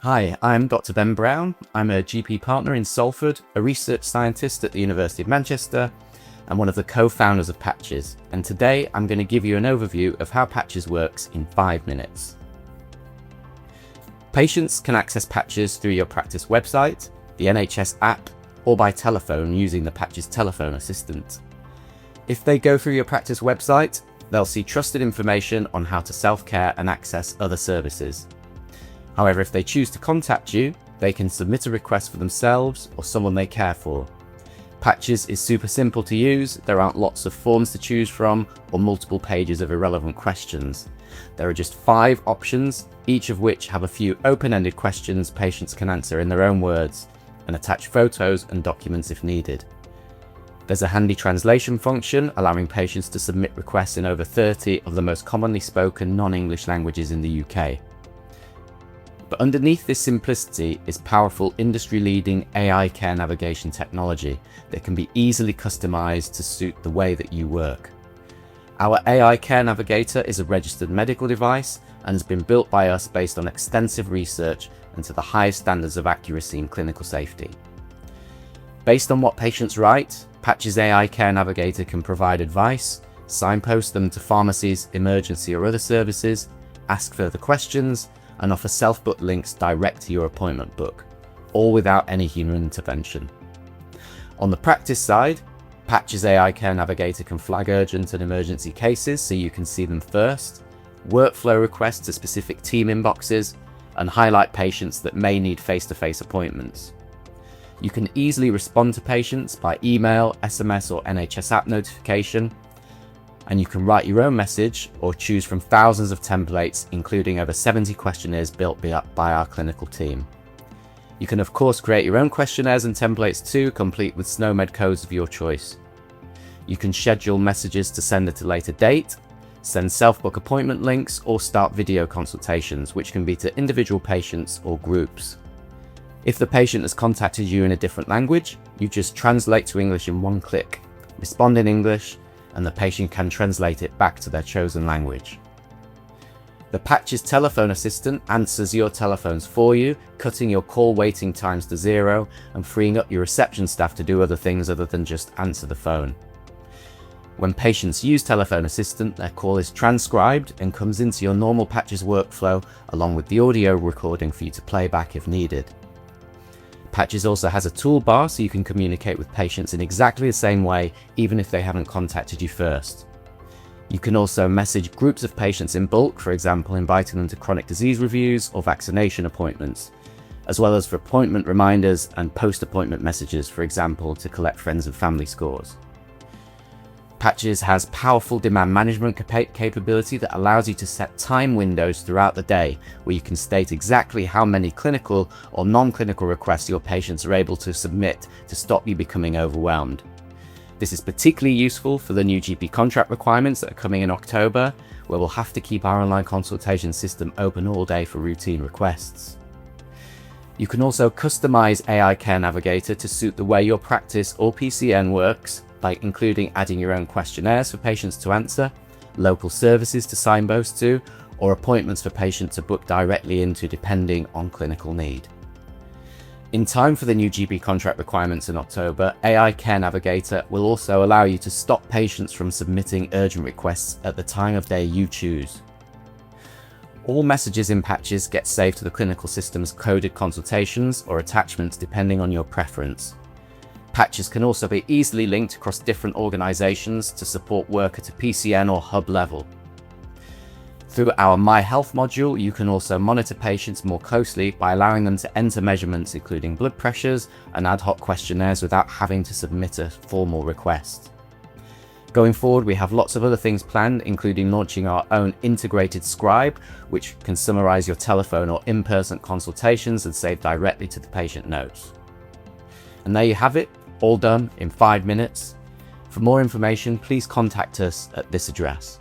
Hi, I'm Dr. Ben Brown. I'm a GP partner in Salford, a research scientist at the University of Manchester, and one of the co-founders of Patchs. And today I'm going to give you an overview of how Patchs works in 5 minutes. Patients can access Patchs through your practice website, the NHS app, or by telephone using the Patchs telephone assistant. If they go through your practice website, they'll see trusted information on how to self-care and access other services. However, if they choose to contact you, they can submit a request for themselves or someone they care for. Patchs is super simple to use. There aren't lots of forms to choose from or multiple pages of irrelevant questions. There are just 5 options, each of which have a few open-ended questions patients can answer in their own words and attach photos and documents if needed. There's a handy translation function allowing patients to submit requests in over 30 of the most commonly spoken non-English languages in the UK. But underneath this simplicity is powerful industry-leading AI care navigation technology that can be easily customized to suit the way that you work. Our AI care navigator is a registered medical device and has been built by us based on extensive research and to the highest standards of accuracy and clinical safety. Based on what patients write, Patchs AI care navigator can provide advice, signpost them to pharmacies, emergency or other services, ask further questions, and offer self-book links direct to your appointment book, all without any human intervention. On the practice side, Patchs AI Care Navigator can flag urgent and emergency cases so you can see them first, workflow requests to specific team inboxes, and highlight patients that may need face-to-face appointments. You can easily respond to patients by email, SMS, or NHS app notification, and you can write your own message or choose from thousands of templates, including over 70 questionnaires built by our clinical team. You can of course create your own questionnaires and templates too, complete with SNOMED codes of your choice. You can schedule messages to send at a later date, send self-book appointment links, or start video consultations, which can be to individual patients or groups. If the patient has contacted you in a different language, you just translate to English in one click, respond in English, and the patient can translate it back to their chosen language. The Patchs telephone assistant answers your telephones for you, cutting your call waiting times to 0 and freeing up your reception staff to do other things other than just answer the phone. When patients use telephone assistant, their call is transcribed and comes into your normal Patchs workflow along with the audio recording for you to play back if needed. Patchs also has a toolbar so you can communicate with patients in exactly the same way even if they haven't contacted you first. You can also message groups of patients in bulk, for example inviting them to chronic disease reviews or vaccination appointments, as well as for appointment reminders and post-appointment messages, for example to collect friends and family scores. Patchs has powerful demand management capability that allows you to set time windows throughout the day where you can state exactly how many clinical or non-clinical requests your patients are able to submit to stop you becoming overwhelmed. This is particularly useful for the new GP contract requirements that are coming in October, where we'll have to keep our online consultation system open all day for routine requests. You can also customize AI Care Navigator to suit the way your practice or PCN works, by including adding your own questionnaires for patients to answer, local services to signpost to, or appointments for patients to book directly into depending on clinical need. In time for the new GP contract requirements in October, AI Care Navigator will also allow you to stop patients from submitting urgent requests at the time of day you choose. All messages in Patchs get saved to the clinical system's coded consultations or attachments depending on your preference. Patchs can also be easily linked across different organisations to support work at a PCN or hub level. Through our My Health module, you can also monitor patients more closely by allowing them to enter measurements including blood pressures and ad hoc questionnaires without having to submit a formal request. Going forward, we have lots of other things planned, including launching our own integrated scribe, which can summarise your telephone or in-person consultations and save directly to the patient notes. And there you have it, all done in 5 minutes. For more information, please contact us at this address.